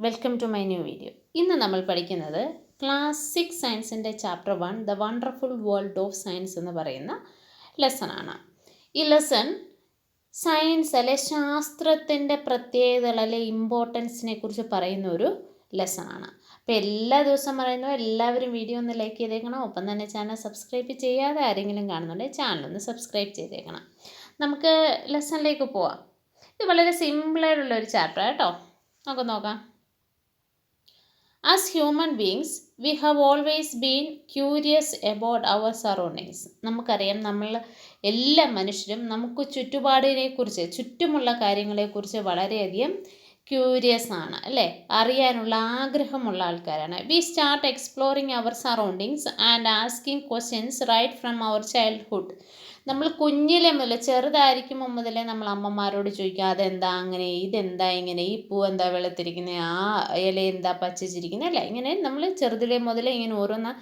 Welcome to my new video. ഇന്ന് നമ്മൾ പഠിക്കുന്നത് ക്ലാസ് 6 സയൻസിൻ്റെ chapter 1 the wonderful world of science എന്ന് പറയുന്ന ലെസണാണ്. ഈ ലെസൺ സയൻസ് അല്ലെ ശാസ്ത്രത്തിൻ്റെ പ്രത്യേകതകൾ അല്ലെ ഇമ്പോർട്ടൻസിനെ കുറിച്ച് പറയുന്ന ഒരു ലെസണാണ്. അപ്പോൾ എല്ലാ ദിവസവും പറയുന്നു എല്ലാവരും വീഡിയോ ഒന്ന് ലൈക്ക് ചെയ്തേക്കണം. ഒപ്പം തന്നെ ചാനൽ സബ്സ്ക്രൈബ് ചെയ്യാതെ ആരെങ്കിലും കാണുന്നുണ്ടെങ്കിൽ ചാനലൊന്ന് സബ്സ്ക്രൈബ് ചെയ്തേക്കണം. നമുക്ക് ലെസണിലേക്ക് പോവാം. ഇത് വളരെ സിമ്പിളായിട്ടുള്ള ഒരു ചാപ്റ്റർ കേട്ടോ. നമുക്ക് നോക്കാം. As human beings, we have always been curious about our surroundings. നമുക്കറിയാം, നമ്മൾ എല്ലാ മനുഷ്യരും നമുക്ക് ചുറ്റുപാടിനെക്കുറിച്ച്, ചുറ്റുമുള്ള കാര്യങ്ങളെക്കുറിച്ച് വളരെയധികം ക്യൂരിയസ് ആണ് അല്ലേ, അറിയാനുള്ള ആഗ്രഹമുള്ള ആൾക്കാരാണ്. We start exploring our surroundings and asking questions right from our childhood. നമ്മൾ കുഞ്ഞിലെ മുതൽ ചെറുതായിരിക്കുമ്പോൾ മുതലേ നമ്മൾ അമ്മമാരോട് ചോദിക്കുക, അതെന്താ അങ്ങനെ, ഇതെന്താ ഇങ്ങനെ, ഈ പൂ എന്താ വെളുത്തിരിക്കുന്നത്, ആ ഇല എന്താ പച്ചിച്ചിരിക്കുന്നത് അല്ലേ. ഇങ്ങനെ നമ്മൾ ചെറുതിലെ മുതലേ ഇങ്ങനെ ഓരോന്ന്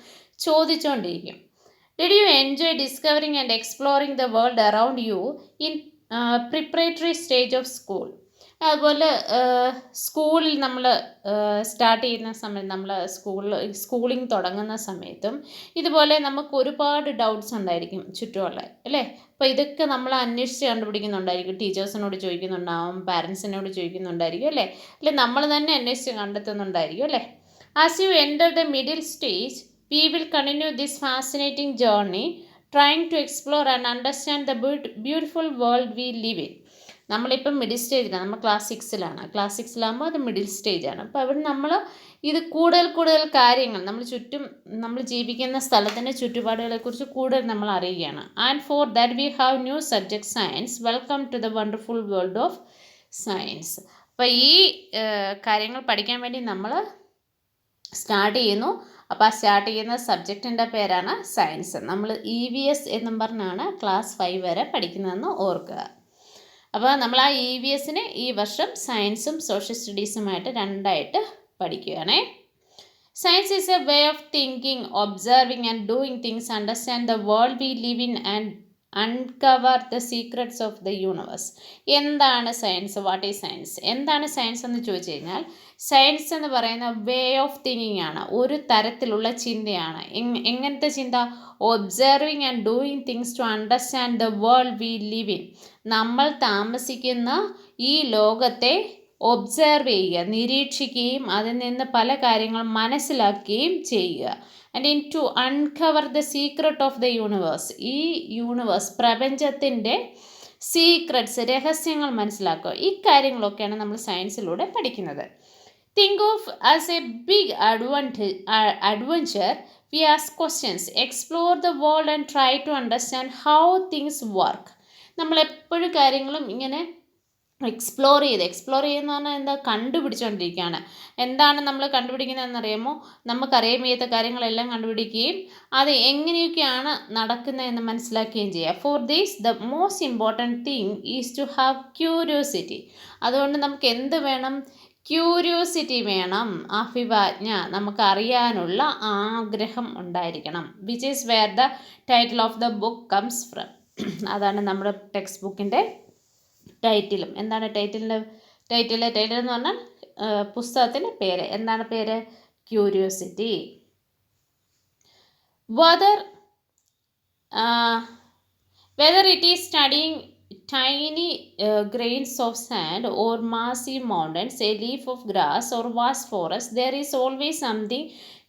ചോദിച്ചുകൊണ്ടിരിക്കും. Did you enjoy discovering and exploring the world around you in preparatory stage of school? അതുപോലെ സ്കൂളിൽ നമ്മൾ സ്റ്റാർട്ട് ചെയ്യുന്ന സമയത്ത്, നമ്മൾ സ്കൂളിങ് തുടങ്ങുന്ന സമയത്തും ഇതുപോലെ നമുക്ക് ഒരുപാട് ഡൗട്ട്സ് ഉണ്ടായിരിക്കും ചുറ്റുമുള്ള അല്ലേ. അപ്പോൾ ഇതൊക്കെ നമ്മൾ അന്വേഷിച്ച് കണ്ടുപിടിക്കുന്നുണ്ടായിരിക്കും. ടീച്ചേഴ്സിനോട് ചോദിക്കുന്നുണ്ടാവും, പാരൻസിനോട് ചോദിക്കുന്നുണ്ടായിരിക്കും അല്ലേ, അല്ലെ നമ്മൾ തന്നെ അന്വേഷിച്ച് കണ്ടെത്തുന്നുണ്ടായിരിക്കും അല്ലേ. As you enter the middle stage we will continue this fascinating journey trying to explore and understand the beautiful world we live in. നമ്മളിപ്പം മിഡിൽ സ്റ്റേജിലാണ്, നമ്മൾ ക്ലാസ് 6-ലാണ്. ക്ലാസ് 6-ലാകുമ്പോൾ അത് മിഡിൽ സ്റ്റേജാണ്. അപ്പോൾ അവിടെ നമ്മൾ ഇത് കൂടുതൽ കാര്യങ്ങൾ നമ്മൾ ജീവിക്കുന്ന സ്ഥലത്തിൻ്റെ ചുറ്റുപാടുകളെക്കുറിച്ച് കൂടുതൽ നമ്മൾ അറിയുകയാണ്. And for that we have new subject science. Welcome to the wonderful world of science. അപ്പോൾ ഈ കാര്യങ്ങൾ പഠിക്കാൻ വേണ്ടി നമ്മൾ സ്റ്റാർട്ട് ചെയ്യുന്നു. അപ്പോൾ ആ സ്റ്റാർട്ട് ചെയ്യുന്ന സബ്ജക്റ്റിൻ്റെ പേരാണ് സയൻസ്. നമ്മൾ EVS എന്നും പറഞ്ഞാണ് ക്ലാസ് 5 വരെ പഠിക്കുന്നതെന്ന് ഓർക്കുക. അപ്പോൾ നമ്മൾ ആ EVSനെ ഈ വർഷം സയൻസും സോഷ്യൽ സ്റ്റഡീസുമായിട്ട് രണ്ടായിട്ട് പഠിക്കുകയാണേ. Science is a way of thinking, observing and doing things, understand the world we live in and uncover the secrets of the universe. എന്താണ് സയൻസ്? What is science? എന്താണ് സയൻസ് എന്ന് ചോദിച്ചു കഴിഞ്ഞാൽ, സയൻസ് എന്ന് പറയുന്ന വേ ഓഫ് തിങ്കിങ് ആണ്, ഒരു തരത്തിലുള്ള ചിന്തയാണ്. എങ്ങനത്തെ ചിന്ത? Observing and doing things to understand the world we live in. നമ്മൾ താമസിക്കുന്ന ഈ ലോകത്തെ ഒബ്സർവ് ചെയ്യുക, നിരീക്ഷിക്കുകയും അതിൽ നിന്ന് പല കാര്യങ്ങളും മനസ്സിലാക്കുകയും ചെയ്യുക. And in to uncover the secret of the universe. ഈ യൂണിവേഴ്സ്, പ്രപഞ്ചത്തിൻ്റെ സീക്രട്സ്, രഹസ്യങ്ങൾ മനസ്സിലാക്കുക. ഈ കാര്യങ്ങളൊക്കെയാണ് നമ്മൾ സയൻസിലൂടെ പഠിക്കുന്നത്. Think of as a big adventure. We ask questions, explore the world and try to understand how things work. നമ്മളെപ്പോഴും കാര്യങ്ങളും ഇങ്ങനെ എക്സ്പ്ലോർ ചെയ്യുന്ന പറഞ്ഞാൽ എന്താ? കണ്ടുപിടിച്ചുകൊണ്ടിരിക്കുകയാണ്. എന്താണ് നമ്മൾ കണ്ടുപിടിക്കുന്നതെന്നറിയാമോ? നമുക്കറിയാൻ വയ്യാത്ത കാര്യങ്ങളെല്ലാം കണ്ടുപിടിക്കുകയും അത് എങ്ങനെയൊക്കെയാണ് നടക്കുന്നതെന്ന് മനസ്സിലാക്കുകയും ചെയ്യുക. For this the most important thing is to have curiosity. അതുകൊണ്ട് നമുക്ക് എന്ത് വേണം? ക്യൂരിയോസിറ്റി വേണം, അഭിവാജ്ഞ, നമുക്കറിയാനുള്ള ആഗ്രഹം ഉണ്ടായിരിക്കണം. Which is where the title of the book comes from. അതാണ് നമ്മുടെ ടെക്സ്റ്റ് ബുക്കിൻ്റെ ടൈറ്റിലും. എന്താണ് ടൈറ്റിൽ എന്ന് പറഞ്ഞാൽ പുസ്തകത്തിൻ്റെ പേര്. എന്താണ് പേര്? Curiosity. Whether it is studying tiny grains of sand or massive mountains, a leaf of grass or vast forest, there is always something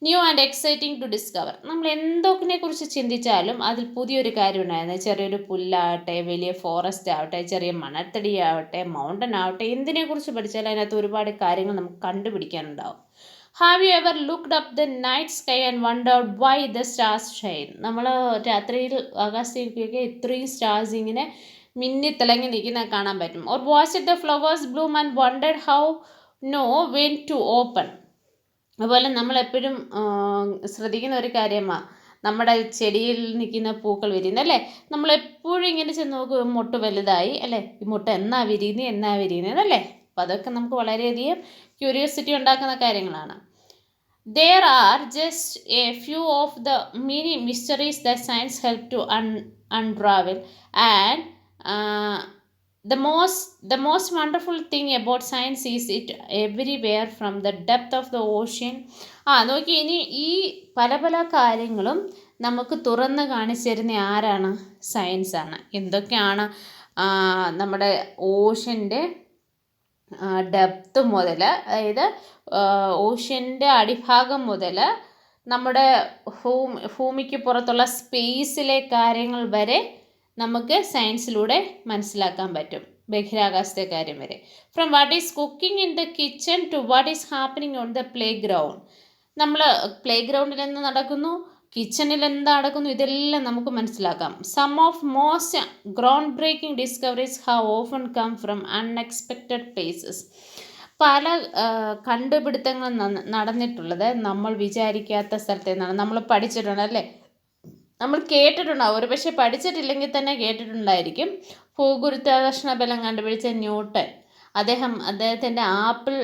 new and exciting to discover. നമ്മൾ എന്തൊക്കെ കുറിച്ച് ചിന്തിച്ചാലും അതിൽ പുതിയൊരു കാര്യം ഉണ്ടായിരുന്നു. ചെറിയൊരു പുല്ലാവട്ടെ, വലിയ ഫോറസ്റ്റ് ആവട്ടെ, ചെറിയ മണൽത്തടി ആവട്ടെ, മൗണ്ടൻ ആവട്ടെ, എന്തിനെക്കുറിച്ച് പഠിച്ചാലും അതിനകത്ത് ഒരുപാട് കാര്യങ്ങൾ നമുക്ക് കണ്ടുപിടിക്കാനുണ്ടാവും. Have you ever looked up the night sky and wondered why the stars shine? നമ്മൾ രാത്രിയിൽ ആകാശത്തേക്കൊക്കെ ഇത്രയും സ്റ്റാർസ് ഇങ്ങനെ മിന്നിത്തിളങ്ങി നിൽക്കുന്നത് കാണാൻ പറ്റും. Or watch the flowers bloom and wondered how know when to open. അതുപോലെ നമ്മളെപ്പോഴും ശ്രദ്ധിക്കുന്ന ഒരു കാര്യമാണ്, നമ്മുടെ ചെടിയിൽ നിൽക്കുന്ന പൂക്കൾ വിരിയുന്നത് അല്ലേ. നമ്മളെപ്പോഴും ഇങ്ങനെ ചെന്ന് നോക്കും, മുട്ട് വലുതായി അല്ലേ, ഈ മുട്ട എന്നാ വിരിയുന്നത് അല്ലേ. അപ്പം അതൊക്കെ നമുക്ക് വളരെയധികം ക്യൂരിയോസിറ്റി ഉണ്ടാക്കുന്ന കാര്യങ്ങളാണ്. There are just a few of the many mysteries that science help to unravel, and the most wonderful thing about science is it everywhere from the depth of the ocean. നോക്കി, ഇനി ഈ പല പല കാര്യങ്ങളും നമുക്ക് തുറന്ന് കാണിച്ചു തരുന്ന ആരാണ്? സയൻസാണ്. എന്തൊക്കെയാണ്? നമ്മുടെ ഓഷ്യൻ്റെ ഡെപ്ത് മുതൽ, അതായത് ഓഷ്യൻ്റെ അടിഭാഗം മുതൽ നമ്മുടെ ഭൂമിക്ക് പുറത്തുള്ള സ്പേസിലെ കാര്യങ്ങൾ വരെ നമുക്ക് സയൻസിലൂടെ മനസ്സിലാക്കാൻ പറ്റും. ബഹിരാകാശത്തെ കാര്യം വരെ. From what is cooking in the kitchen to what is happening on the playground. നമ്മൾ പ്ലേ ഗ്രൗണ്ടിൽ എന്ത് നടക്കുന്നു, കിച്ചണിൽ എന്താ നടക്കുന്നു, ഇതെല്ലാം നമുക്ക് മനസ്സിലാക്കാം. Some of most ground breaking discoveries have often come from unexpected places. പല കണ്ടുപിടുത്തങ്ങൾ നടന്നിട്ടുള്ളത് നമ്മൾ വിചാരിക്കാത്ത സ്ഥലത്ത് നിന്നാണ്. നമ്മൾ പഠിച്ചിട്ടുണ്ടല്ലേ, നമ്മൾ കേട്ടിട്ടുണ്ടാവും, ഒരു പക്ഷേ പഠിച്ചിട്ടില്ലെങ്കിൽ തന്നെ കേട്ടിട്ടുണ്ടായിരിക്കും. ഭൂഗുരുത്വാകർഷണ ബലം കണ്ടുപിടിച്ച ന്യൂട്ടൺ, അദ്ദേഹത്തിൻ്റെ ആപ്പിൾ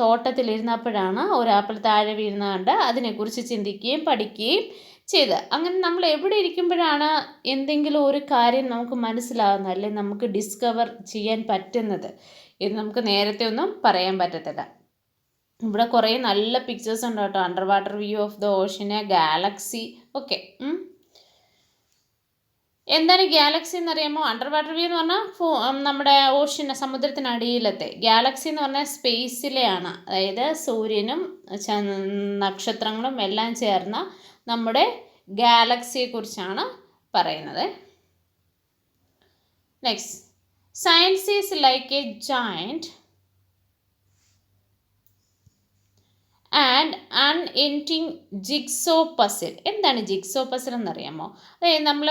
തോട്ടത്തിലിരുന്നപ്പോഴാണ് ഒരു ആപ്പിൾ താഴെ വീഴുന്ന കണ്ട് അതിനെക്കുറിച്ച് ചിന്തിക്കുകയും പഠിക്കുകയും ചെയ്ത്. അങ്ങനെ നമ്മൾ എവിടെ ഇരിക്കുമ്പോഴാണ് എന്തെങ്കിലും ഒരു കാര്യം നമുക്ക് മനസ്സിലാകുന്നത്, അല്ലെങ്കിൽ നമുക്ക് ഡിസ്കവർ ചെയ്യാൻ പറ്റുന്നത്, ഇത് നമുക്ക് നേരത്തെ ഒന്നും പറയാൻ പറ്റത്തില്ല. ഇവിടെ കുറേ നല്ല പിക്ചേഴ്സ് ഉണ്ട് കേട്ടോ. Under water view of the ocean, Galaxy ഒക്കെ. എന്താണ് ഗാലക്സി എന്നറിയാമോ? അണ്ടർ വാട്ടർ വ്യൂ എന്ന് പറഞ്ഞാൽ നമ്മുടെ ഓഷ്യന്, സമുദ്രത്തിനടിയിലത്തെ. ഗാലക്സി എന്ന് പറഞ്ഞാൽ സ്പേസിലെയാണ്, അതായത് സൂര്യനും നക്ഷത്രങ്ങളും എല്ലാം ചേർന്ന നമ്മുടെ ഗാലക്സിയെക്കുറിച്ചാണ് പറയുന്നത്. Next, science is like A giant and unending jigsaw puzzle. എന്താണ് ജിഗ്സോ പസിൽ എന്നറിയാമോ? അതായത് നമ്മൾ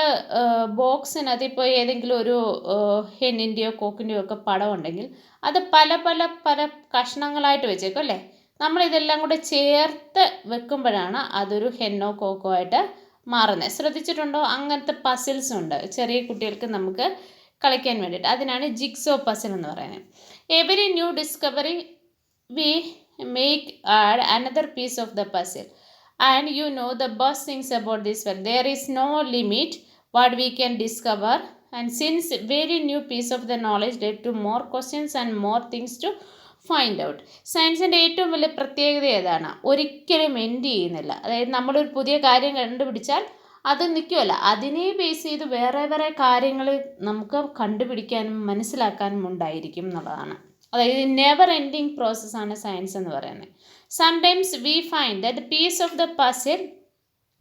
ബോക്സിനകത്ത് ഇപ്പോൾ ഏതെങ്കിലും ഒരു ഹെന്നിൻ്റെയോ കോക്കിൻ്റെയോ ഒക്കെ പടം ഉണ്ടെങ്കിൽ അത് പല പല പല കഷ്ണങ്ങളായിട്ട് വെച്ചേക്കും അല്ലേ. നമ്മളിതെല്ലാം കൂടെ ചേർത്ത് വെക്കുമ്പോഴാണ് അതൊരു ഹെന്നോ കോക്കോ ആയിട്ട് മാറുന്നത്. ശ്രദ്ധിച്ചിട്ടുണ്ടോ? അങ്ങനത്തെ പസിൽസ് ഉണ്ട് ചെറിയ കുട്ടികൾക്ക് നമുക്ക് കളിക്കാൻ വേണ്ടിയിട്ട്. അതിനാണ് ജിഗ്സോ പസിൽ എന്ന് പറയുന്നത്. Every new discovery we make add another piece of the puzzle, and you know the best things about this world, there is no limit what we can discover, and since very new piece of the knowledge led to more questions and more things to find out. സയൻസിൻ്റെ ഏറ്റവും വലിയ പ്രത്യേകത ഏതാണ്? ഒരിക്കലും end ചെയ്യുന്നില്ല. അതായത് നമ്മളൊരു പുതിയ കാര്യം കണ്ടുപിടിച്ചാൽ അത് നിൽക്കുമല്ല, അതിനെ ബേസ് ചെയ്ത് വേറെ വേറെ കാര്യങ്ങൾ നമുക്ക് കണ്ടുപിടിക്കാനും മനസ്സിലാക്കാനും ഉണ്ടായിരിക്കും എന്നുള്ളതാണ്. അതായത് നെവർ എൻഡിങ് പ്രോസസ്സാണ് സയൻസ് എന്ന് പറയുന്നത്. Sometimes we find that piece of the puzzle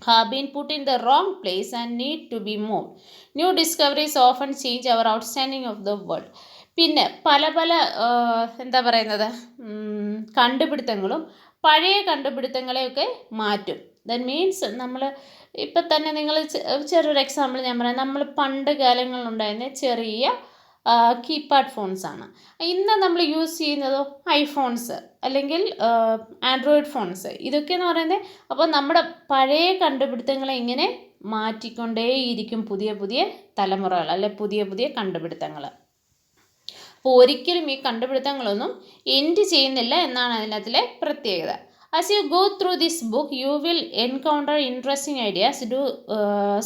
have been put in the wrong place and need to be moved. New discoveries often change our understanding of the world. പിന്നെ പല പല എന്താ പറയുന്നത്, കണ്ടുപിടുത്തങ്ങളും പഴയ കണ്ടുപിടുത്തങ്ങളെയൊക്കെ മാറ്റും. ദാറ്റ് മീൻസ് നമ്മൾ ഇപ്പം തന്നെ നിങ്ങൾ ചെറിയൊരു എക്സാമ്പിൾ ഞാൻ പറയാം. നമ്മൾ പണ്ട് കാലങ്ങളിലുണ്ടായിരുന്ന ചെറിയ കീപാഡ് ഫോൺസാണ്. ഇന്ന് നമ്മൾ യൂസ് ചെയ്യുന്നതോ ഐഫോൺസ് അല്ലെങ്കിൽ ആൻഡ്രോയിഡ് ഫോൺസ്, ഇതൊക്കെയെന്ന് പറയുന്നത്. അപ്പോൾ നമ്മുടെ പഴയ കണ്ടുപിടുത്തങ്ങളെ ഇങ്ങനെ മാറ്റിക്കൊണ്ടേയിരിക്കും പുതിയ പുതിയ തലമുറകൾ, അല്ലെ പുതിയ പുതിയ കണ്ടുപിടുത്തങ്ങൾ. അപ്പോൾ ഒരിക്കലും ഈ കണ്ടുപിടുത്തങ്ങളൊന്നും എൻഡ് ചെയ്യുന്നില്ല എന്നാണ് അതിനകത്തിലെ പ്രത്യേകത. As you go through this book, you will encounter interesting ideas, do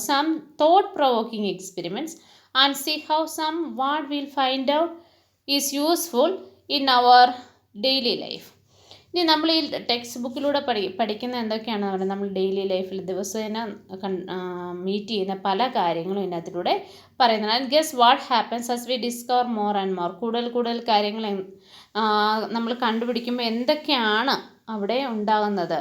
some thought-provoking experiments, and see how some what we'll find out is useful in our daily life. ഇനി നമ്മൾ ഈ ടെക്സ്റ്റ് ബുക്കിലൂടെ പഠിക്കുന്ന എന്തൊക്കെയാണെന്ന് പറയുന്നത്, നമ്മൾ ഡെയിലി ലൈഫിൽ ദിവസേന meet ചെയ്യുന്ന പല കാര്യങ്ങളും ഇതിനകത്തിലൂടെ പറയുന്നത്. And guess what happens as we discover more and more. കൂടുതൽ കൂടുതൽ കാര്യങ്ങൾ നമ്മൾ കണ്ടുപിടിക്കുമ്പോൾ എന്തൊക്കെയാണ് അവിടെ ഉണ്ടാകുന്നത്.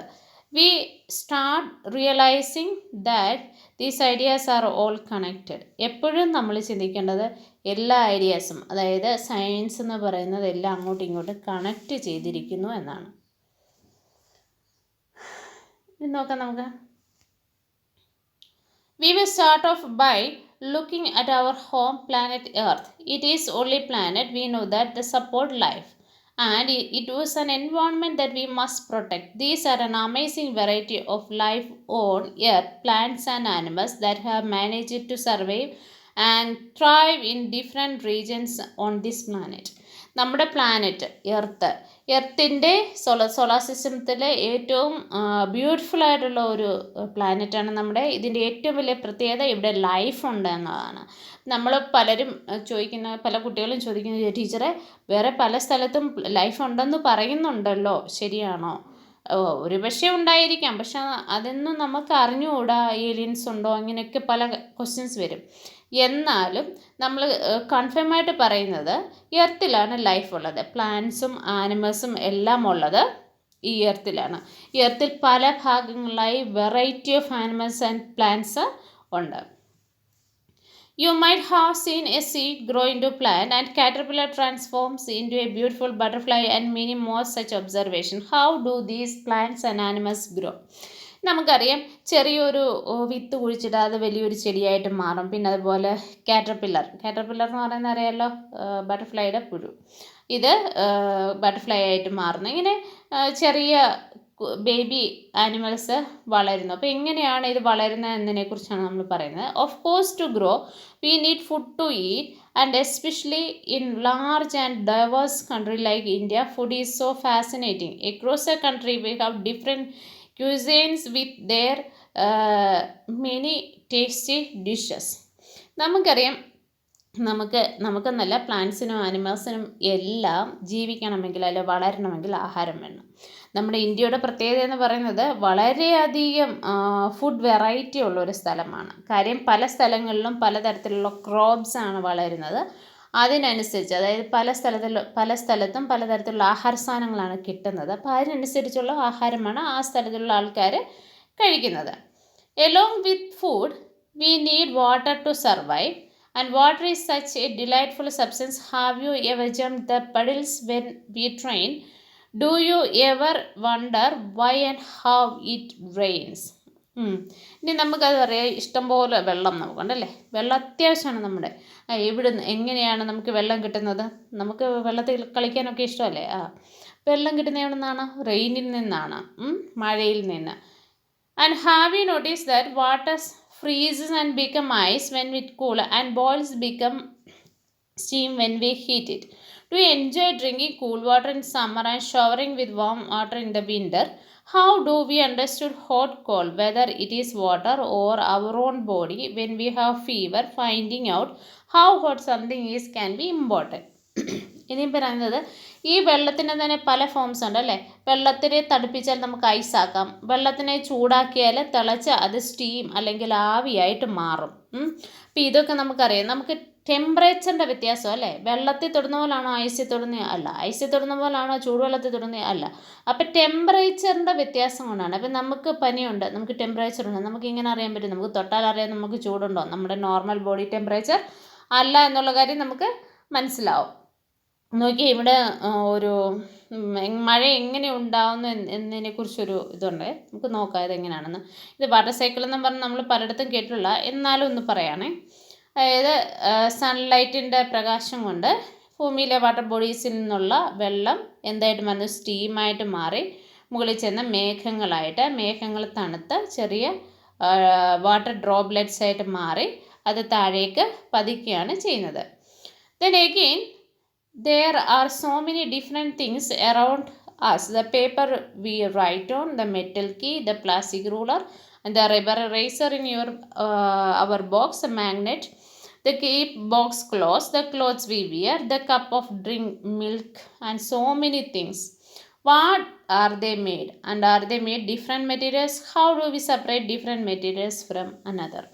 We start realising that these ideas are all connected. എപ്പോഴും നമ്മൾ ചിന്തിക്കേണ്ടത് എല്ലാ ഐഡിയാസും, അതായത് സയൻസ് എന്ന് പറയുന്നത് എല്ലാം അങ്ങോട്ടും ഇങ്ങോട്ടും കണക്റ്റ് ചെയ്തിരിക്കുന്നു എന്നാണ്. നോക്കാം നമുക്ക്. We will start off by looking at our home planet Earth. It is only planet we know that support life, and it was an environment that we must protect. These are an amazing variety of life on Earth, plants and animals that have managed to survive and thrive in different regions on this planet. നമ്മുടെ planet earth എർത്തിൻ്റെ solar സിസ്റ്റത്തിലെ ഏറ്റവും beautiful ആയിട്ടുള്ള ഒരു പ്ലാനറ്റാണ് നമ്മുടെ. ഇതിൻ്റെ ഏറ്റവും വലിയ പ്രത്യേകത ഇവിടെ ലൈഫ് ഉണ്ട് എന്നതാണ്. നമ്മൾ പലരും പല കുട്ടികളും ചോദിക്കുന്ന, ടീച്ചറെ വേറെ പല സ്ഥലത്തും ലൈഫ് ഉണ്ടെന്ന് പറയുന്നുണ്ടല്ലോ, ശരിയാണോ? ഒരു പക്ഷേ ഉണ്ടായിരിക്കാം, പക്ഷെ അതൊന്നും നമുക്ക് അറിഞ്ഞുകൂടാ. ഏലിയൻസ് ഉണ്ടോ, അങ്ങനെയൊക്കെ പല ക്വസ്റ്റ്യൻസ് വരും. എന്നാലും നമ്മൾ കൺഫേമായിട്ട് പറയുന്നത് എർത്തിലാണ് ലൈഫ് ഉള്ളത്. പ്ലാന്റ്സും ആനിമൽസും എല്ലാം ഉള്ളത് ഈ എർത്തിലാണ്. ഈ എർത്തിൽ പല ഭാഗങ്ങളായി variety of animals and plants ഉണ്ട്. You might have seen a seed grow into a plant and caterpillar transforms into a beautiful butterfly and many more such observations. How do these plants and animals grow? നമുക്കറിയാം, ചെറിയൊരു വിത്ത് കുഴിച്ചിട്ട് അത് വലിയൊരു ചെടിയായിട്ട് മാറും. പിന്നെ അതുപോലെ caterpillar എന്ന് പറയുന്നത് അറിയാമല്ലോ, ബട്ടർഫ്ലൈയുടെ പുഴു. ഇത് ബട്ടർഫ്ലൈ ആയിട്ട് മാറുന്നു. ഇങ്ങനെ ചെറിയ ബേബി ആനിമൽസ് വളരുന്നു. അപ്പോൾ എങ്ങനെയാണ് ഇത് വളരുന്നത് എന്നതിനെക്കുറിച്ചാണ് നമ്മൾ പറയുന്നത്. Of course to grow we need food to eat and especially in large and diverse country like India food is so fascinating. Across a country we have different cuisines with their many tasty dishes. നമുക്കറിയാം, നമുക്കെന്നല്ല, പ്ലാന്റ്സിനും ആനിമൽസിനും എല്ലാം ജീവിക്കണമെങ്കിൽ അല്ലെങ്കിൽ വളരണമെങ്കിൽ ആഹാരം വേണം. നമ്മുടെ ഇന്ത്യയുടെ പ്രത്യേകത എന്ന് പറയുന്നത് വളരെയധികം ഫുഡ് വെറൈറ്റി ഉള്ള ഒരു സ്ഥലമാണ്. കാര്യം പല സ്ഥലങ്ങളിലും പലതരത്തിലുള്ള ക്രോപ്സ് ആണ് വളരുന്നത്. അതിനനുസരിച്ച്, അതായത് പല സ്ഥലത്തും പലതരത്തിലുള്ള ആഹാര സാധനങ്ങളാണ് കിട്ടുന്നത്. അപ്പോൾ അതിനനുസരിച്ചുള്ള ആഹാരമാണ് ആ സ്ഥലത്തുള്ള ആൾക്കാർ കഴിക്കുന്നത്. Along with food we need water to survive and water is such a delightful substance. Have you ever jump the puddles when we train? Do you ever wonder why and how it rains? ഇനി നമുക്കത് പറയാം, ഇഷ്ടംപോലെ വെള്ളം നമുക്കുണ്ടല്ലേ. വെള്ളം അത്യാവശ്യമാണ് നമ്മുടെ. എങ്ങനെയാണ് നമുക്ക് വെള്ളം കിട്ടുന്നത്? നമുക്ക് വെള്ളത്തിൽ കളിക്കാനൊക്കെ ഇഷ്ടമല്ലേ? വെള്ളം കിട്ടുന്നത് എവിടെ നിന്നാണ്? റെയിനിൽ നിന്നാണ്, മഴയിൽ നിന്ന്. And have you notice that water freezes and become ice when it cool and boils become steam when we heat it? Do you enjoy drinking cool water in summer and showering with warm water in the winter? How do we understand hot cold, whether it is water or our own body? When we have fever, finding out how hot something is can be important. ഇനി പറയുന്നത്, ഈ വെള്ളത്തിന് തന്നെ പല forms ഉണ്ട് അല്ലേ. വെള്ളത്തിനെ തണുപ്പിച്ചാൽ നമുക്ക് ഐസാക്കാം, വെള്ളത്തിനെ ചൂടാക്കിയാൽ തിളച്ച് അത് സ്റ്റീം അല്ലെങ്കിൽ ആവിയായിട്ട് മാറും. അപ്പോൾ ഇതൊക്കെ നമുക്കറിയാം. നമുക്ക് ടെമ്പറേച്ചറിൻ്റെ വ്യത്യാസം അല്ലേ. വെള്ളത്തിൽ തൊടുന്ന പോലാണോ ഐസിൽ തൊടുന്നത്? അല്ല. ഐസിൽ തൊടുന്ന പോലാണോ ചൂടുവെള്ളത്തിൽ തൊടുന്നത്? അല്ല. അപ്പോൾ ടെമ്പറേച്ചറിൻ്റെ വ്യത്യാസം കൊണ്ടാണ്. അപ്പം നമുക്ക് പനിയുണ്ട്, നമുക്ക് ടെമ്പറേച്ചർ ഉണ്ട്, നമുക്ക് ഇങ്ങനെ അറിയാൻ പറ്റും. നമുക്ക് തൊട്ടാൽ അറിയാം നമുക്ക് ചൂടുണ്ടോ. നമ്മുടെ നോർമൽ ബോഡി ടെമ്പറേച്ചർ അല്ല എന്നുള്ള കാര്യം നമുക്ക് മനസ്സിലാവും. നോക്കി, ഇവിടെ ഒരു മഴ എങ്ങനെ ഉണ്ടാവുന്നു എന്നതിനെക്കുറിച്ചൊരു ഇതുണ്ട്. നമുക്ക് നോക്കാം ഇതെങ്ങനെയാണെന്ന്. ഇത് വാട്ടർ സൈക്കിൾ എന്ന് പറഞ്ഞാൽ നമ്മൾ പലയിടത്തും കേട്ടിട്ടുള്ള, എന്നാലും ഒന്ന് പറയുകയാണേ. അതായത് സൺലൈറ്റിൻ്റെ പ്രകാശം കൊണ്ട് ഭൂമിയിലെ വാട്ടർ ബോഡീസിൽ നിന്നുള്ള വെള്ളം എന്തായിട്ട് മാറുന്നു? സ്റ്റീമായിട്ട് മാറി മുകളിൽ ചെന്ന് മേഘങ്ങൾ തണുത്ത് ചെറിയ വാട്ടർ ഡ്രോപ്ലെറ്റ്സ് ആയിട്ട് മാറി അത് താഴേക്ക് പതിക്കുകയാണ് ചെയ്യുന്നത്. Then again, there are so many different things around us. The paper we write on, the metal key, the plastic ruler, and the rubber eraser in our box, a magnet, the keep box closed, the clothes we wear, the cup of drink milk, and so many things. What are they made? And are they made different materials? How do we separate different materials from another?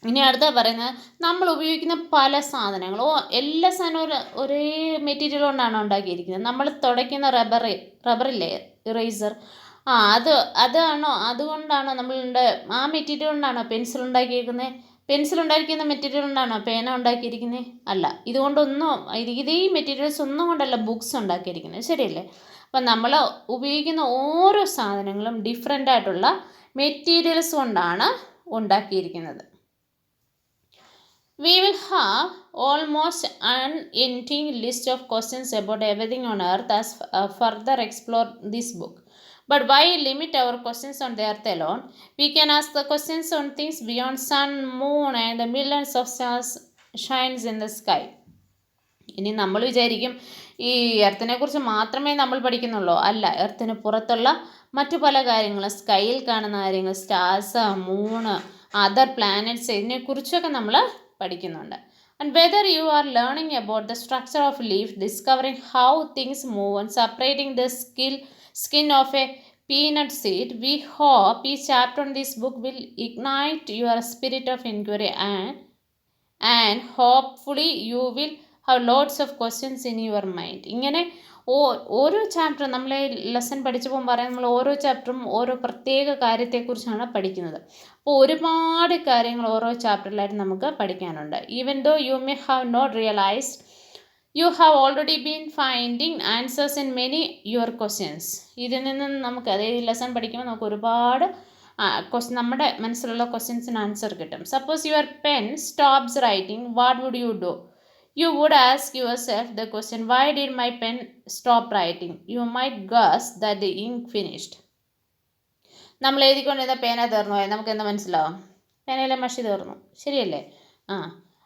ഇനി അടുത്ത പറയുന്നത്, നമ്മൾ ഉപയോഗിക്കുന്ന പല സാധനങ്ങളും എല്ലാ സാധനവും ഒരേ മെറ്റീരിയൽ കൊണ്ടാണ് ഉണ്ടാക്കിയിരിക്കുന്നത്. നമ്മൾ തുടയ്ക്കുന്ന റബ്ബറില്ലേ, ഇറേസർ, അതാണോ, അതുകൊണ്ടാണോ നമ്മളുടെ ആ മെറ്റീരിയൽ കൊണ്ടാണോ പെൻസിൽ ഉണ്ടാക്കിയിരിക്കുന്നത്? പെൻസിൽ ഉണ്ടാക്കിയിരിക്കുന്ന മെറ്റീരിയൽ കൊണ്ടാണോ പേന ഉണ്ടാക്കിയിരിക്കുന്നത്? അല്ല. ഇതേ മെറ്റീരിയൽസ് ഒന്നും കൊണ്ടല്ല ബുക്സ് ഉണ്ടാക്കിയിരിക്കുന്നത്, ശരിയല്ലേ? അപ്പം നമ്മൾ ഉപയോഗിക്കുന്ന ഓരോ സാധനങ്ങളും ഡിഫറെൻ്റ് ആയിട്ടുള്ള മെറ്റീരിയൽസ് കൊണ്ടാണ് ഉണ്ടാക്കിയിരിക്കുന്നത്. We will have almost unending list of questions about everything on earth as further explore this book. But why limit our questions on the earth alone? We can ask the questions on things beyond sun, moon and the millions of stars shines in the sky. ഇനി നമ്മൾ വിചാരിക്കും, ഈ എർത്തിനെക്കുറിച്ച് മാത്രമേ നമ്മൾ പഠിക്കുന്നുള്ളൂ? അല്ല, എർത്തിന് പുറത്തുള്ള മറ്റു പല കാര്യങ്ങൾ, സ്കൈയിൽ കാണുന്ന കാര്യങ്ങൾ, സ്റ്റാർസ്, മൂണ്, അതർ പ്ലാനറ്റ്സ്, ഇതിനെക്കുറിച്ചൊക്കെ നമ്മൾ പഠിക്കുന്നുണ്ട്. And whether you are learning about the structure of leaf, discovering how things move, and separating the skin of a peanut seed, we hope each chapter in this book will ignite your spirit of inquiry, and hopefully you will have lots of questions in your mind. ഇങ്ങനെ ഓരോ chapter നമ്മൾ lesson പഠിച്ചപ്പോൾ പറയാം, നമ്മൾ ഓരോ ചാപ്റ്ററും ഓരോ പ്രത്യേക കാര്യത്തെക്കുറിച്ചാണ് പഠിക്കുന്നത്. അപ്പോൾ ഒരുപാട് കാര്യങ്ങൾ ഓരോ ചാപ്റ്ററിലായിട്ട് നമുക്ക് പഠിക്കാനുണ്ട്. Even though you may have not realised you have already been finding answers in many your questions. ഇതിൽ നിന്ന് നമുക്ക്, അതായത് ഈ ലെസൺ പഠിക്കുമ്പോൾ നമുക്ക് ഒരുപാട് നമ്മുടെ മനസ്സിലുള്ള ക്വസ്റ്റ്യൻസിന് ആൻസർ കിട്ടും. Suppose your pen stops writing, what would you do? You would ask yourself the question, why did my pen stop writing? You might guess that the ink finished. നമ്മൾ എഴുതിക്കൊണ്ടിരുന്ന പേന തീർന്നു പോയാൽ നമുക്ക് എന്താ മനസ്സിലാവും? പേനയിലെ മഷി തീർന്നു, ശരിയല്ലേ?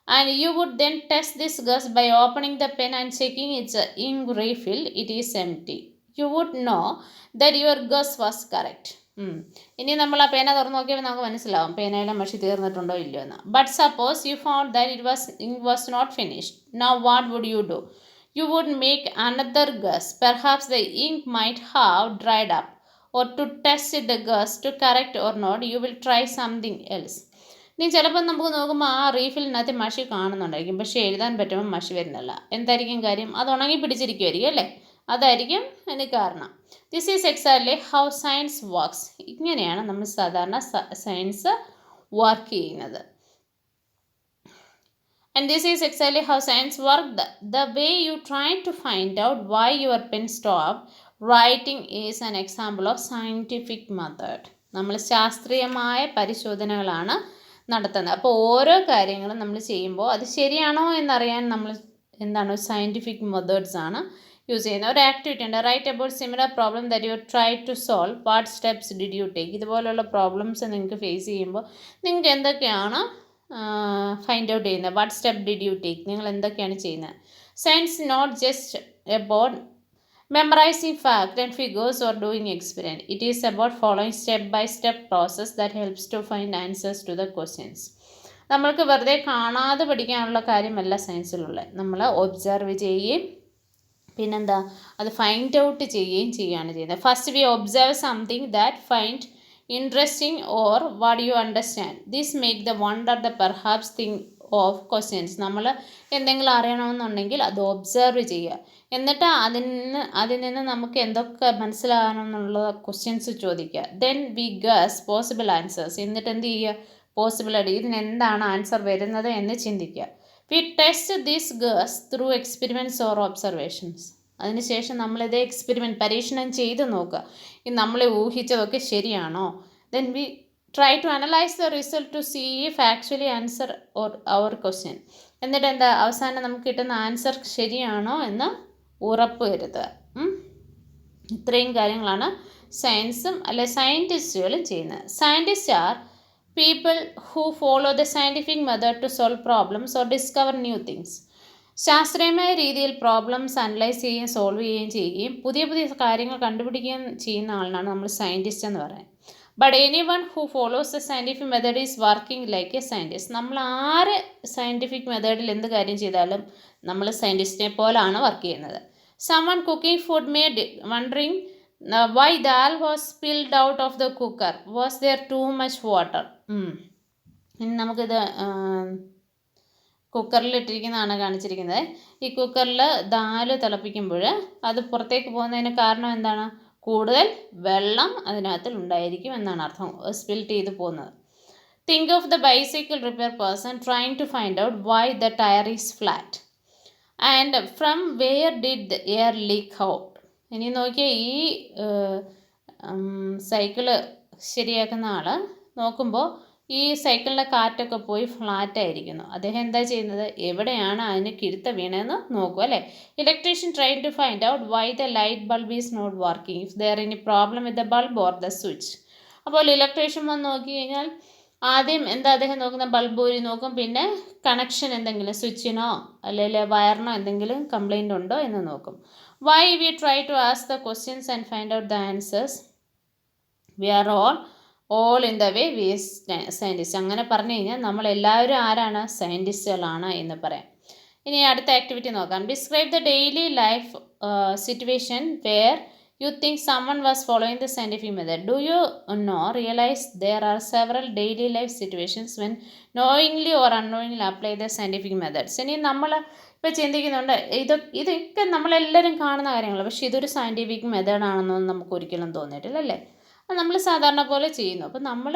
And you would then test this guess by opening the pen and checking its ink refill. It is empty. You would know that your guess was correct. ഇനി നമ്മൾ ആ പേന തുറന്നു നോക്കിയപ്പോൾ നമുക്ക് മനസ്സിലാവും പേനയിലെ മഷി തീർന്നിട്ടുണ്ടോ ഇല്ലയോ എന്ന്. But suppose you found that ink was not finished. Now what would you do? You would make another guess. Perhaps the ink might have dried up. Or to test the guess to correct or not, you will try something else. ഇനി ചിലപ്പോൾ നമുക്ക് നോക്കുമ്പോൾ ആ റീഫിലിനകത്ത് മഷി കാണുന്നുണ്ടായിരിക്കും, പക്ഷേ എഴുതാൻ പറ്റുമ്പോൾ മഷി വരുന്നില്ല. എന്തായിരിക്കും കാര്യം? അത് ഉണങ്ങി പിടിച്ചിരിക്കുമായിരിക്കും അല്ലേ? അതായിരിക്കും അതിന് കാരണം. This is exactly how science works. ഇങ്ങനെയാണ് നമ്മൾ സാധാരണ സയൻസ് വർക്ക് ചെയ്യുന്നത്. And this is exactly how science works. The way you try to find out why your pen stopped writing is an example of scientific method. നമ്മൾ ശാസ്ത്രീയമായ പരിശോധനകളാണ് നടത്തുന്നത്. അപ്പോൾ ഓരോ കാര്യങ്ങളും നമ്മൾ ചെയ്യുമ്പോൾ അത് ശരിയാണോ എന്നറിയാൻ നമ്മൾ എന്താണ് സയൻറ്റിഫിക് മെത്തേഡ്സ് ആണ് യൂസ് ചെയ്യുന്നത്. ഒരു ആക്ടിവിറ്റി ഉണ്ട്, write about similar problem that you try to solve, what steps did you take. ഇതുപോലുള്ള പ്രോബ്ലംസ് നിങ്ങൾക്ക് ഫേസ് ചെയ്യുമ്പോൾ നിങ്ങൾക്ക് എന്തൊക്കെയാണ് ഫൈൻഡ് ഔട്ട് ചെയ്യുന്നത്? What step did you take, നിങ്ങൾ എന്തൊക്കെയാണ് ചെയ്യുന്നത്? Science not just about memorizing fact and figures or doing experiment. It is about following step by step process that helps to find answers to the questions. നമ്മൾക്ക് വെറുതെ കാണാതെ പഠിക്കാനുള്ള കാര്യമല്ല സയൻസിലുള്ള. നമ്മൾ observe ചെയ്യുകയും പിന്നെന്താ അത് ഫൈൻഡ് ഔട്ട് ചെയ്യുകയും ചെയ്യുകയാണ് ചെയ്യുന്നത്. First we observe something that find interesting or what you understand. This make the wonder the perhaps think of questions. നമ്മൾ എന്തെങ്കിലും അറിയണമെന്നുണ്ടെങ്കിൽ അത് ഒബ്സർവ് ചെയ്യുക, എന്നിട്ട് അതിൽ നിന്ന് നമുക്ക് എന്തൊക്കെ മനസ്സിലാകണമെന്നുള്ള ക്വസ്റ്റ്യൻസ് ചോദിക്കുക. Then we guess possible answers. എന്നിട്ട് എന്ത് ചെയ്യുക? പോസിബിളായിട്ട് ഇതിനെന്താണ് ആൻസർ വരുന്നത് എന്ന് ചിന്തിക്കുക. We test this guess through experiments or observations. അതിനുശേഷം നമ്മളിത് പരീക്ഷണം ചെയ്ത് നോക്കുക, നമ്മൾ ഊഹിച്ചതൊക്കെ ശരിയാണോ. Then we try to analyze the result to see if actually answer or our question. എന്നിട്ട് എന്താ അവസാനം നമുക്ക് കിട്ടുന്ന ആൻസർ ശരിയാണോ എന്ന് ഉറപ്പ് വരുത്തുക. ഇത്രയും കാര്യങ്ങളാണ് സയൻസും അല്ലെ സയൻറ്റിസ്റ്റുകളും ചെയ്യുന്നത്. Scientist are people who follow the scientific method to solve problems or discover new things. ശാസ്ത്രീയമായ രീതിയിൽ പ്രോബ്ലംസ് അനലൈസ് ചെയ്യുകയും സോൾവ് ചെയ്യുകയും പുതിയ പുതിയ കാര്യങ്ങൾ കണ്ടുപിടിക്കുകയും ചെയ്യുന്ന ആളിനാണ് നമ്മൾ സയൻറ്റിസ്റ്റ് എന്ന് പറയുന്നത്. But anyone who follows the scientific method is working like A scientist. നമ്മൾ ആര് സയൻറ്റിഫിക് മെത്തേഡിൽ എന്ത് കാര്യം ചെയ്താലും നമ്മൾ സയൻറ്റിസ്റ്റിനെ പോലാണ് വർക്ക് ചെയ്യുന്നത്. someone cooking food may wondering why dal was spilled out of the cooker. Was there too much water? ഇനി നമുക്കിത് കുക്കറിലിട്ടിരിക്കുന്നതാണ് കാണിച്ചിരിക്കുന്നത്. ഈ കുക്കറിൽ ദാല് തിളപ്പിക്കുമ്പോൾ അത് പുറത്തേക്ക് പോകുന്നതിന് കാരണം എന്താണ്? കൂടുതൽ വെള്ളം അതിനകത്തിൽ ഉണ്ടായിരിക്കും എന്നാണ് അർത്ഥം, സ്പിൽറ്റ് ചെയ്ത് പോകുന്നത്. Think of the bicycle repair person trying to find out why the tyre is flat and from where did the air leak out. ഇനി നോക്കിയാൽ ഈ സൈക്കിള് ശരിയാക്കുന്ന ആൾ നോക്കുമ്പോൾ ഈ സൈക്കിളിൻ്റെ കാറ്റൊക്കെ പോയി ഫ്ലാറ്റായിരിക്കുന്നു. അദ്ദേഹം എന്താ ചെയ്യുന്നത്? എവിടെയാണ് അതിന് കിഴുത്ത വീണതെന്ന് നോക്കുക അല്ലേ. Electrician try to find out why the light bulb is not working if there any problem with the bulb or the switch. അപ്പോൾ ഇലക്ട്രീഷ്യൻ വന്ന് നോക്കി കഴിഞ്ഞാൽ ആദ്യം എന്താ അദ്ദേഹം നോക്കുന്ന, ബൾബ് ഊരി നോക്കും, പിന്നെ കണക്ഷൻ എന്തെങ്കിലും സ്വിച്ചിനോ അല്ലെങ്കിൽ വയറിനോ എന്തെങ്കിലും കംപ്ലൈൻ്റ് ഉണ്ടോ എന്ന് നോക്കും. Why we try to ask the questions and find out the answers, we are all in the way we scientist. അങ്ങനെ പറഞ്ഞു കഴിഞ്ഞാൽ നമ്മളെല്ലാവരും ആരാണ്? സയൻറ്റിസ്റ്റുകളാണ് എന്ന് പറയാം. ഇനി അടുത്ത ആക്ടിവിറ്റി നോക്കാം. Describe the daily life situation where you think someone was following the scientific method. Do you realize there are several daily life situations when knowingly or unknowingly apply the scientific methods. ഇനി നമ്മൾ ഇപ്പോൾ ചിന്തിക്കുന്നുണ്ട്, ഇതൊക്കെ നമ്മളെല്ലാവരും കാണുന്ന കാര്യങ്ങൾ, പക്ഷേ ഇതൊരു സയൻറ്റിഫിക് മെത്തേഡാണെന്നൊന്നും നമുക്ക് ഒരിക്കലും തോന്നിയിട്ടില്ല, അല്ലേ? അത് നമ്മൾ സാധാരണ പോലെ ചെയ്യുന്നു. അപ്പം നമ്മൾ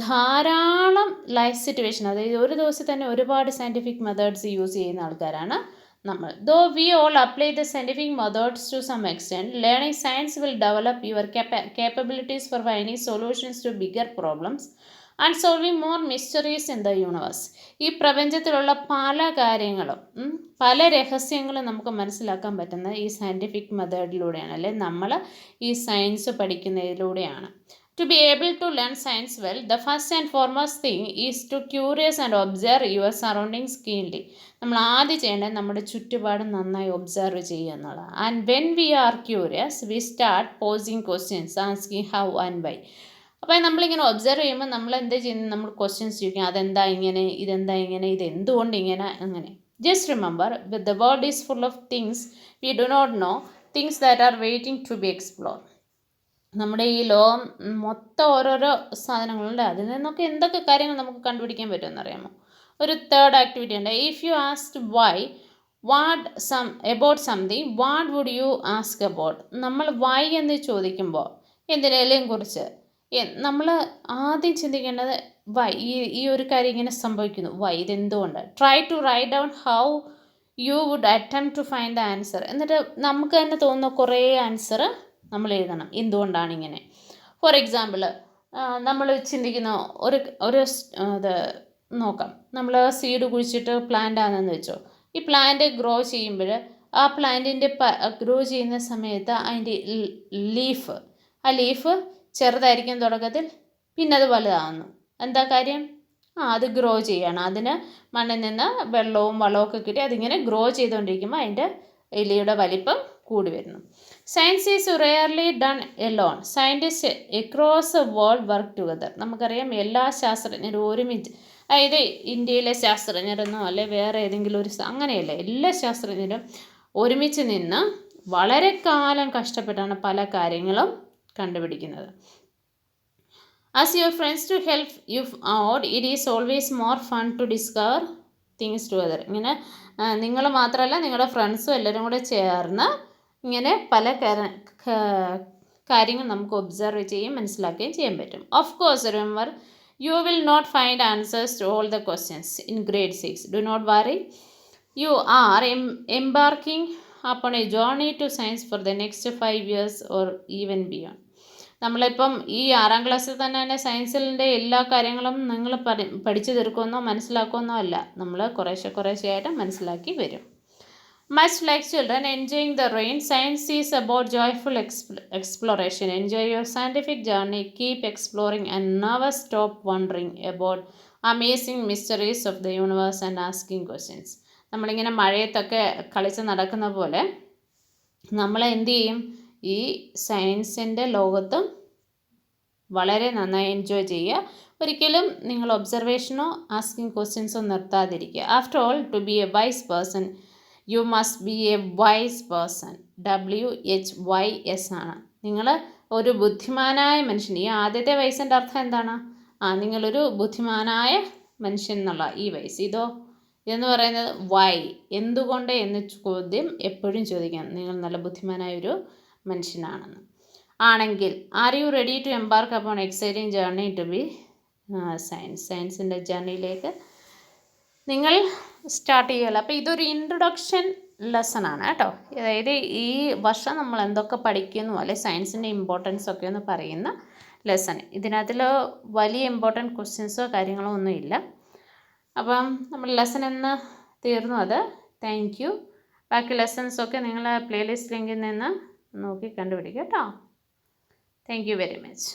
ധാരാളം ലൈഫ് സിറ്റുവേഷൻ, അതായത് ഒരു ദിവസം തന്നെ ഒരുപാട് സയൻറ്റിഫിക് മെത്തേഡ്സ് യൂസ് ചെയ്യുന്ന ആൾക്കാരാണ് നമ്മൾ. Though we all apply the scientific methods to some extent, learning science will develop your capabilities for finding solutions to bigger problems and solving more mysteries in the universe. ഈ പ്രപഞ്ചത്തിലുള്ള പല കാര്യങ്ങളും പല രഹസ്യങ്ങളും നമുക്ക് മനസ്സിലാക്കാൻ പറ്റുന്നത് ഈ സയൻറ്റിഫിക് മെത്തേഡിലൂടെയാണ്, അല്ലെ നമ്മൾ ഈ science പഠിക്കുന്നതിലൂടെയാണ്. To be able to learn science well, the first and foremost thing is to curious and observe your surroundings keenly. നമ്മൾ ആദ്യം ചെയ്യേണ്ടത് നമ്മുടെ ചുറ്റുപാട് നന്നായി ഒബ്സർവ് ചെയ്യുക എന്നുള്ളതാണ്. And when we are curious we start posing questions, asking how and why. അപ്പോൾ നമ്മളിങ്ങനെ ഒബ്സർവ് ചെയ്യുമ്പോൾ നമ്മൾ എന്താ ചെയ്യുന്നത്? നമ്മൾ ക്വസ്റ്റ്യൻസ് ചോദിക്കും, അതെന്താ ഇങ്ങനെ, ഇതെന്താ ഇങ്ങനെ, ഇതെന്തുകൊണ്ട് ഇങ്ങനെ, അങ്ങനെ. Just remember, the world is full of things we do not know, things that are waiting to be explored. നമ്മുടെ ഈ ലോകം മൊത്തം ഓരോരോ സാധനങ്ങളുണ്ട്, അതിൽ നിന്നൊക്കെ എന്തൊക്കെ കാര്യങ്ങൾ നമുക്ക് കണ്ടുപിടിക്കാൻ പറ്റുമെന്ന് അറിയാമോ? ഒരു തേർഡ് ആക്ടിവിറ്റി ഉണ്ട്. If you asked why about something, what would you ask about? നമ്മൾ വൈ എന്ന് ചോദിക്കുമ്പോൾ എന്തിനേലും കുറിച്ച് നമ്മൾ ആദ്യം ചിന്തിക്കേണ്ടത് വൈ, ഈ ഒരു കാര്യം ഇങ്ങനെ സംഭവിക്കുന്നു, വൈ, ഇതെന്തുകൊണ്ട്. Try to write down how you would attempt to find the answer. എന്നിട്ട് നമുക്ക് തന്നെ തോന്നുന്ന കുറേ ആൻസർ നമ്മൾ എഴുതണം, എന്തുകൊണ്ടാണ് ഇങ്ങനെ. ഫോർ എക്സാമ്പിൾ, നമ്മൾ ചിന്തിക്കുന്ന ഒരു ഇത് നോക്കാം. നമ്മൾ സീഡ് കുഴിച്ചിട്ട് പ്ലാന്റ് ആണെന്ന് വെച്ചോ. ഈ പ്ലാന്റ് ഗ്രോ ചെയ്യുമ്പോൾ ആ പ്ലാന്റിൻ്റെ ഗ്രോ ചെയ്യുന്ന സമയത്ത് അതിൻ്റെ ലീഫ് ചെറുതായിരിക്കും തുടക്കത്തിൽ, പിന്നെ അത് വലുതാകുന്നു. എന്താ കാര്യം? അത് ഗ്രോ ചെയ്യണം. അതിന് മണ്ണിൽ നിന്ന് വെള്ളവും വളമൊക്കെ കിട്ടി അതിങ്ങനെ ഗ്രോ ചെയ്തുകൊണ്ടിരിക്കുമ്പോൾ അതിൻ്റെ ഇലയുടെ വലിപ്പം കൂടി വരുന്നു. Science is rarely done alone. Scientist across the world work together. നമുക്കറിയാം എല്ലാ ശാസ്ത്രജ്ഞരും ഒരുമിച്ച്, അതായത് ഇന്ത്യയിലെ ശാസ്ത്രജ്ഞരെന്നോ അല്ലെ വേറെ ഏതെങ്കിലും അങ്ങനെയല്ല, എല്ലാ ശാസ്ത്രജ്ഞരും ഒരുമിച്ച് നിന്ന് വളരെ കാലം കഷ്ടപ്പെട്ടാണ് പല കാര്യങ്ങളും കണ്ടുപിടിക്കുന്നത്. Ask your friends to help you out, it is always more fun to discover things together. ഇങ്ങനെ നിങ്ങൾ മാത്രമല്ല, നിങ്ങളുടെ ഫ്രണ്ട്സും എല്ലാവരും കൂടെ ചേർന്ന് ഇങ്ങനെ പല കാര്യങ്ങൾ നമുക്ക് ഒബ്സർവ് ചെയ്യുകയും മനസ്സിലാക്കുകയും ചെയ്യാൻ പറ്റും. Of course remember, you will not find answers to all the questions in grade 6. Do not worry. You are embarking upon a journey to science for the next 5 years or even beyond. നമ്മളിപ്പം ഈ 6ാം ക്ലാസ്സിൽ തന്നെ സയൻസിൻ്റെ എല്ലാ കാര്യങ്ങളും നിങ്ങൾ പഠിച്ചു തീർക്കുമെന്നോ മനസ്സിലാക്കുമെന്നോ അല്ല, നമ്മൾ കുറേശ്ശെയായിട്ട് മനസ്സിലാക്കി വരും. Much like children enjoying the rain, science is about joyful exploration. Enjoy your scientific journey, keep exploring and never stop wondering about amazing mysteries of the universe and asking questions. നമ്മളിങ്ങനെ മഴയത്തൊക്കെ കളിച്ച് നടക്കുന്ന പോലെ നമ്മൾ എന്ത് ചെയ്യും? ഈ സയൻസിൻ്റെ ലോകത്തും വളരെ നന്നായി എൻജോയ് ചെയ്യുക. ഒരിക്കലും നിങ്ങൾ ഒബ്സർവേഷനോ ആസ്കിങ് ക്വസ്റ്റ്യൻസോ നിർത്താതിരിക്കുക. After all, to be a wise person you must be a wise person. WHYS ആണ്. നിങ്ങൾ ഒരു ബുദ്ധിമാനായ മനുഷ്യൻ. ഈ ആദ്യത്തെ വയസ്സിൻ്റെ അർത്ഥം എന്താണ്? നിങ്ങളൊരു ബുദ്ധിമാനായ മനുഷ്യൻ എന്നുള്ള ഈ വയസ്സ്. ഇതെന്ന് പറയുന്നത് വൈ, എന്തുകൊണ്ട് എന്ന ചോദ്യം എപ്പോഴും ചോദിക്കാം. നിങ്ങൾ നല്ല ബുദ്ധിമാനായൊരു മനുഷ്യനാണെന്ന് ആണെങ്കിൽ, are you ready to embark upon exciting journey to be സയൻസിൻ്റെ ജേർണിയിലേക്ക് നിങ്ങൾ സ്റ്റാർട്ട് ചെയ്യുമല്ലോ. അപ്പോൾ ഇതൊരു ഇൻട്രൊഡക്ഷൻ ലെസൺ ആണ് കേട്ടോ. അതായത് ഈ വർഷം നമ്മൾ എന്തൊക്കെ പഠിക്കുന്നു, അല്ലെ സയൻസിൻ്റെ ഇമ്പോർട്ടൻസ് ഒക്കെ ഒന്ന് പറയുന്ന ലെസൺ. ഇതിനകത്തിൽ വലിയ ഇമ്പോർട്ടൻറ്റ് ക്വസ്റ്റ്യൻസോ കാര്യങ്ങളോ ഒന്നും ഇല്ല. അപ്പം നമ്മൾ ലെസൺ എന്ന് തീർന്നു. അത് താങ്ക് യു. ബാക്കി ലെസൺസൊക്കെ നിങ്ങൾ പ്ലേലിസ്റ്റ് ലിങ്കിൽ നിന്ന് നോക്കി കണ്ടുപിടിക്കുക കേട്ടോ. Thank you very much.